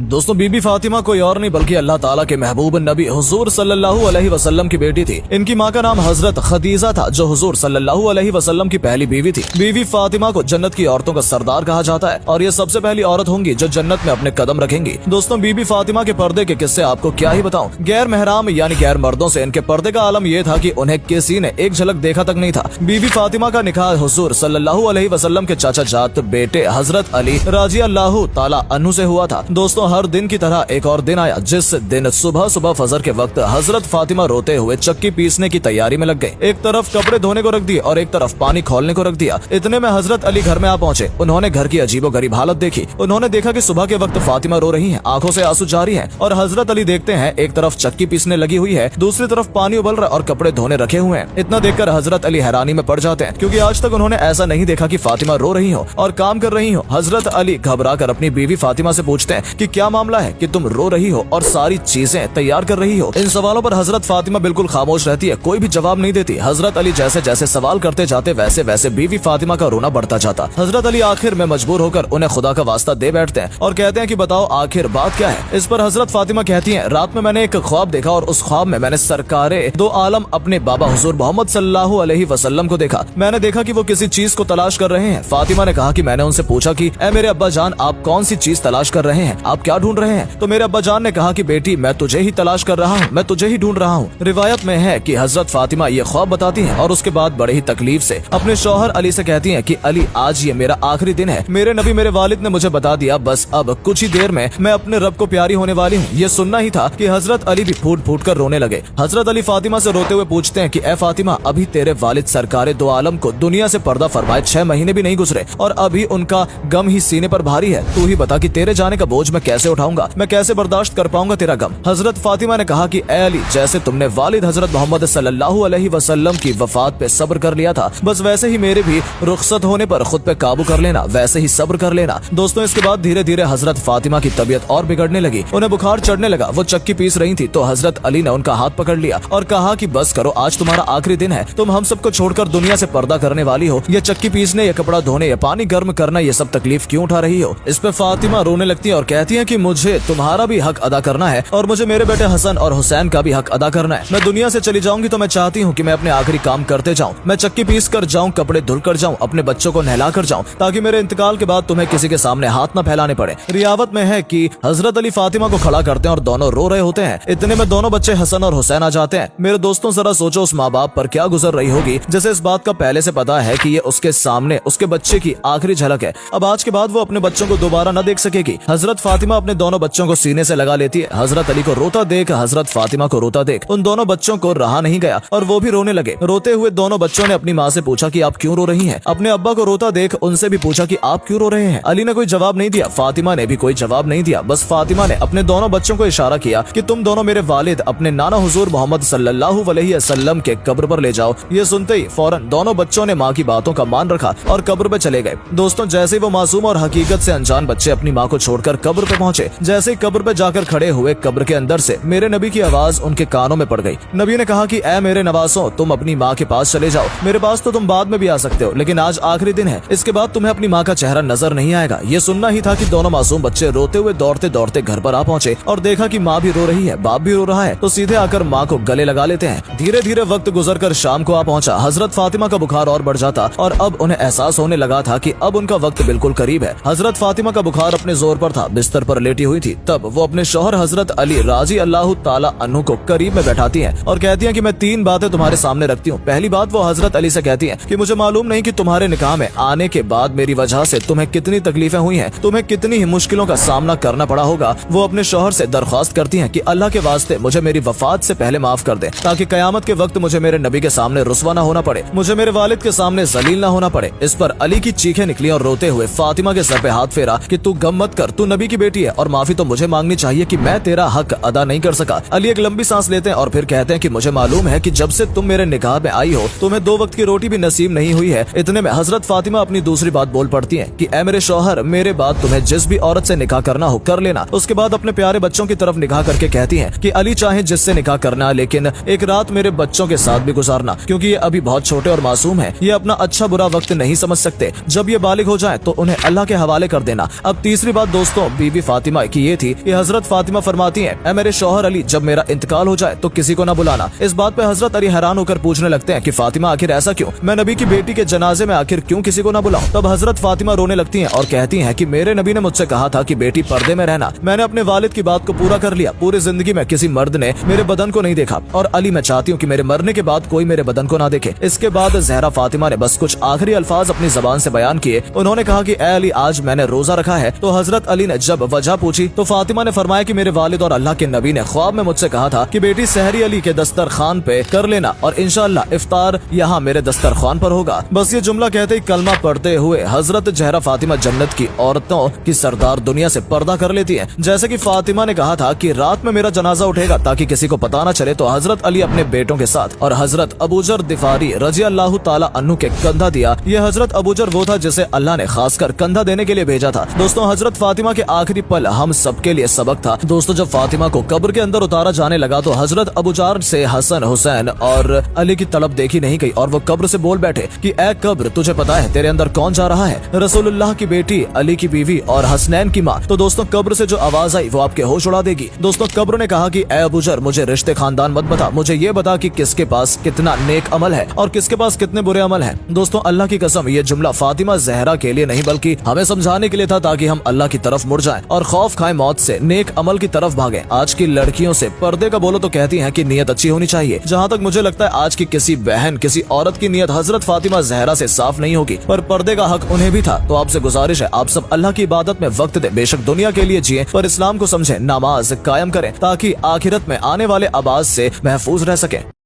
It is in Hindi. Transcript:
दोस्तों बीबी फातिमा कोई और नहीं बल्कि अल्लाह ताला के महबूब नबी हुजूर सल्लल्लाहु अलैहि वसल्लम की बेटी थी। इनकी माँ का नाम हजरत खदीजा था जो हुजूर सल्लल्लाहु अलैहि वसल्लम की पहली बीवी थी। बीवी फातिमा को जन्नत की औरतों का सरदार कहा जाता है और ये सबसे पहली औरत होंगी जो जन्नत में अपने कदम रखेंगी। दोस्तों बीबी फातिमा के पर्दे के किस्से आपको क्या ही बताऊं। गैर महराम यानी गैर मर्दों से इनके पर्दे का आलम ये था कि उन्हें किसी ने एक झलक देखा तक नहीं था। बीबी फातिमा का निकाह हुजूर सल्लल्लाहु अलैहि वसल्लम के चाचा जात बेटे हजरत अली रजी अल्लाह ताला अन्हु से हुआ था। दोस्तों हर दिन की तरह एक और दिन आया जिस दिन सुबह सुबह फजर के वक्त हजरत फातिमा रोते हुए चक्की पीसने की तैयारी में लग गए। एक तरफ कपड़े धोने को रख दिए और एक तरफ पानी खोलने को रख दिया। इतने में हजरत अली घर में आ पहुंचे। उन्होंने घर की अजीबोगरीब हालत देखी। उन्होंने देखा कि सुबह के वक्त फातिमा रो रही हैं, आंखों से आंसू जारी हैं और हजरत अली देखते हैं एक तरफ चक्की पीसने लगी हुई है, दूसरी तरफ पानी उबल रहा और कपड़े धोने रखे हुए हैं। इतना देखकर हजरत अली हैरानी में पड़ जाते हैं क्योंकि आज तक उन्होंने ऐसा नहीं देखा कि फातिमा रो रही हो और काम कर रही हो। हजरत अली घबरा कर अपनी बीवी फातिमा से पूछते हैं कि क्या मामला है कि तुम रो रही हो और सारी चीजें तैयार कर रही हो। इन सवालों पर हजरत फातिमा बिल्कुल खामोश रहती है, कोई भी जवाब नहीं देती। हजरत अली जैसे जैसे सवाल करते जाते वैसे वैसे बीवी फातिमा का रोना बढ़ता जाता। हजरत अली आखिर में मजबूर होकर उन्हें खुदा का वास्ता दे बैठते हैं और कहते हैं कि बताओ आखिर बात क्या है। इस पर हजरत फातिमा कहती हैं रात में मैंने एक ख्वाब देखा और उस ख्वाब में मैंने सरकारे दो आलम अपने बाबा हुजूर मोहम्मद सल्लल्लाहु अलैहि वसल्लम को देखा। मैंने देखा कि वो किसी चीज को तलाश कर रहे हैं। फातिमा ने कहा कि मैंने उनसे पूछा कि ए मेरे अब्बा जान आप कौन सी चीज तलाश कर रहे हैं, आप क्या ढूंढ रहे हैं। तो मेरे अब्बा जान ने कहा कि बेटी मैं तुझे ही तलाश कर रहा हूँ, मैं तुझे ही ढूंढ रहा हूँ। रिवायत में है कि हजरत फातिमा ये ख्वाब बताती हैं और उसके बाद बड़े ही तकलीफ से अपने शौहर अली से कहती हैं कि अली आज ये मेरा आखिरी दिन है। मेरे नबी मेरे वालिद ने मुझे बता दिया बस अब कुछ ही देर में मैं अपने रब को प्यारी होने वाली हूँ। ये सुनना ही था कि हजरत अली भी फूट फूट कर रोने लगे। हजरत अली फातिमा से रोते हुए पूछते हैं कि ए फातिमा अभी तेरे वालिद सरकारे दो आलम को दुनिया से पर्दा फरमाए 6 महीने भी नहीं गुजरे और अभी उनका गम ही सीने पर भारी है। तू ही बता कि तेरे जाने का बोझ मैं कैसे उठाऊंगा, मैं कैसे बर्दाश्त कर पाऊंगा तेरा गम। हजरत फातिमा ने कहा कि ए अली जैसे तुमने वालिद हजरत मोहम्मद सल्लल्लाहु अलैहि वसल्लम की वफात पे सब्र कर लिया था बस वैसे ही मेरे भी रुखसत होने पर खुद पे काबू कर लेना, वैसे ही सब्र कर लेना। दोस्तों इसके बाद धीरे धीरे हजरत फातिमा की तबीयत और बिगड़ने लगी, उन्हें बुखार चढ़ने लगा। वो चक्की पीस रही थी तो हजरत अली ने उनका हाथ पकड़ लिया और कहा कि बस करो आज तुम्हारा आखिरी दिन है, तुम हम सबको छोड़कर दुनिया से पर्दा करने वाली हो। ये चक्की पीसने, ये कपड़ा धोने, ये पानी गर्म करना, ये सब तकलीफ क्यों उठा रही हो। इस पे फातिमा रोने लगती है और कहती है कि मुझे तुम्हारा भी हक अदा करना है और मुझे मेरे बेटे हसन और हुसैन का भी हक अदा करना है। मैं दुनिया से चली जाऊंगी तो मैं चाहती हूँ कि मैं अपने आखिरी काम करते जाऊँ, मैं चक्की पीस कर जाऊँ, कपड़े धुल कर जाऊँ, अपने बच्चों को नहला कर जाऊँ ताकि मेरे इंतकाल के बाद तुम्हें किसी के सामने हाथ न फैलाने पड़े। रियावत में है कि हजरत अली फातिमा को खड़ा करते हैं और दोनों रो रहे होते हैं। इतने में दोनों बच्चे हसन और हुसैन आ जाते हैं। मेरे दोस्तों जरा सोचो उस माँ बाप पर क्या गुजर रही होगी जैसे इस बात का पहले से पता है कि ये उसके सामने उसके बच्चे की आखिरी झलक है। अब आज के बाद वो अपने बच्चों को दोबारा न देख सकेगी। हजरत फातिमा अपने दोनों बच्चों को सीने से लगा लेती है। हजरत अली को रोता देख, हजरत फातिमा को रोता देख उन दोनों बच्चों को रहा नहीं गया और वो भी रोने लगे। रोते हुए दोनों बच्चों ने अपनी माँ से पूछा कि आप क्यों रो रही हैं। अपने अब्बा को रोता देख उनसे भी पूछा कि आप क्यों रो रहे हैं। अली ने कोई जवाब नहीं दिया, फातिमा ने भी कोई जवाब नहीं दिया। बस फातिमा ने अपने दोनों बच्चों को इशारा किया कि तुम दोनों मेरे वालिद अपने नाना हुजूर मोहम्मद सल्लल्लाहु अलैहि वसल्लम के कब्र पर ले जाओ। ये सुनते ही फौरन दोनों बच्चों ने माँ की बातों का मान रखा और कब्र पे चले गए। दोस्तों जैसे वो मासूम और हकीकत से अनजान बच्चे अपनी माँ को छोड़कर कब्र पे पहुंचे, जैसे ही कब्र पे जाकर खड़े हुए कब्र के अंदर से मेरे नबी की आवाज उनके कानों में पड़ गई। नबी ने कहा कि ए मेरे नवासों तुम अपनी माँ के पास चले जाओ, मेरे पास तो तुम बाद में भी आ सकते हो लेकिन आज आखिरी दिन है, इसके बाद तुम्हें अपनी माँ का चेहरा नजर नहीं आएगा। ये सुनना ही था कि दोनों मासूम बच्चे रोते हुए दौड़ते दौड़ते घर पर आ पहुंचे और देखा कि माँ भी रो रही है, बाप भी रो रहा है तो सीधे आकर माँ को गले लगा लेते हैं। धीरे धीरे वक्त गुजरकर शाम को आ पहुंचा। हजरत फातिमा का बुखार और बढ़ जाता और अब उन्हें एहसास होने लगा था कि अब उनका वक्त बिल्कुल करीब है। हजरत फातिमा का बुखार अपने जोर पर था, बिस्तर पर लेटी हुई थी। तब वो अपने शौहर हजरत अली राजी अल्लाह ताला अन्हु को करीब में बैठाती हैं और कहती हैं कि मैं 3 बातें तुम्हारे सामने रखती हूँ। पहली बात वो हजरत अली से कहती हैं कि मुझे मालूम नहीं कि तुम्हारे निकाह में आने के बाद मेरी वजह से तुम्हें कितनी तकलीफें हुई हैं, तुम्हें कितनी ही मुश्किलों का सामना करना पड़ा होगा। वो अपने शौहर से दरख्वास्त करती हैं कि अल्लाह के वास्ते मुझे मेरी वफात से पहले माफ कर दे ताकि कयामत के वक्त मुझे मेरे नबी के सामने रुस्वा न होना पड़े, मुझे मेरे वालिद के सामने जलील न होना पड़े। इस पर अली की चीखें निकली और रोते हुए फातिमा के सर पे हाथ फेरा कि तू गम मत कर, तू नबी की बेटी है और माफी तो मुझे मांगनी चाहिए कि मैं तेरा हक अदा नहीं कर सका। अली एक लंबी सांस लेते हैं और फिर कहते हैं कि मुझे मालूम है कि जब से तुम मेरे निकाह में आई हो तुम्हें 2 वक्त की रोटी भी नसीब नहीं हुई है। इतने में हजरत फातिमा अपनी दूसरी बात बोल पड़ती है कि ए मेरे शौहर मेरे बाद तुम्हें जिस भी औरत से निकाह करना हो कर लेना। उसके बाद अपने प्यारे बच्चों की तरफ निगाह करके कहती हैं कि अली चाहे जिससे निकाह करना लेकिन एक रात मेरे बच्चों के साथ भी गुजारना क्योंकि ये अभी बहुत छोटे और मासूम हैं, ये अपना अच्छा बुरा वक्त नहीं समझ सकते। जब ये बालिग हो जाए तो उन्हें अल्लाह के हवाले कर देना। अब तीसरी बात दोस्तों बीबी फातिमा की ये थी कि हजरत फातिमा फरमाती हैं, ऐ मेरे शौहर अली, जब मेरा इंतकाल हो जाए तो किसी को न बुलाना। इस बात पे हजरत अली हैरान होकर पूछने लगते हैं कि फातिमा आखिर ऐसा क्यों, मैं नबी की बेटी के जनाजे में आखिर क्यों किसी को न बुलाऊं। तब हजरत फातिमा रोने लगती हैं और कहती हैं कि मेरे नबी ने मुझसे कहा था कि बेटी पर्दे में रहना, मैंने अपने वालिद की बात को पूरा कर लिया, पूरी जिंदगी में किसी मर्द ने मेरे बदन को नहीं देखा, और अली मैं चाहती हूँ कि मेरे मरने के बाद कोई मेरे बदन को ना देखे। इसके बाद जहरा फातिमा ने बस कुछ आखिरी अल्फाज अपनी जबान से बयान किए। उन्होंने कहा कि ए अली, आज मैंने रोजा रखा है। तो हजरत अली ने जब वजह पूछी तो फातिमा ने फरमाया कि मेरे वालिद और अल्लाह के नबी ने ख्वाब में मुझसे कहा था कि बेटी सहरी अली के दस्तरखान पे कर लेना और इंशाअल्लाह इफ्तार यहाँ मेरे दस्तरखान पर होगा। बस ये जुमला कहते ही कलमा पढ़ते हुए हजरत जहरा फातिमा जन्नत की औरतों की सरदार दुनिया से पर्दा कर लेती है। जैसे कि फातिमा ने कहा था कि रात में मेरा जनाजा उठेगा ताकि किसी को पता न चले, तो हजरत अली अपने बेटों के साथ और हजरत अबूजर दिफारी रजी अल्लाह ताला अन्हु के कंधा दिया। ये हजरत अबूजर वो था जिसे अल्लाह ने खासकर कंधा देने के लिए भेजा था। दोस्तों, हजरत फातिमा के आखिरी पल हम सबके लिए सबक था। दोस्तों, जब फातिमा को कब्र के अंदर उतारा जाने लगा तो हजरत अबूजार से हसन, हुसैन और अली की तलब देखी नहीं गई और वो कब्र से बोल बैठे कि ए कब्र, तुझे पता है तेरे अंदर कौन जा रहा है? रसूलुल्लाह की बेटी, अली की बीवी और हसनैन की माँ। तो दोस्तों, कब्र से जो आवाज आई वो आपके होश उड़ा देगी। दोस्तों, कब्र ने कहा कि ए अबूजर, मुझे रिश्ते खानदान मत बता, मुझे ये बता कि किसके पास कितना नेक अमल है और किसके पास कितने बुरे अमल हैं। दोस्तों, अल्लाह की कसम, ये जुमला फातिमा जहरा के लिए नहीं बल्कि हमें समझाने के लिए था ताकि हम अल्लाह की तरफ मुड़ जाएं और खौफ खाए मौत से, नेक अमल की तरफ भागें। आज की लड़कियों से पर्दे का बोलो तो कहती हैं कि नियत अच्छी होनी चाहिए। जहाँ तक मुझे लगता है आज की किसी बहन, किसी औरत की नियत हजरत फातिमा जहरा से साफ नहीं होगी, पर पर्दे का हक उन्हें भी था। तो आपसे गुजारिश है, आप सब अल्लाह की इबादत में वक्त दे, बेशक दुनिया के लिए जिए पर इस्लाम को समझें, नमाज कायम करें ताकि आखिरत में आने वाले आवाज से महफूज रह सके।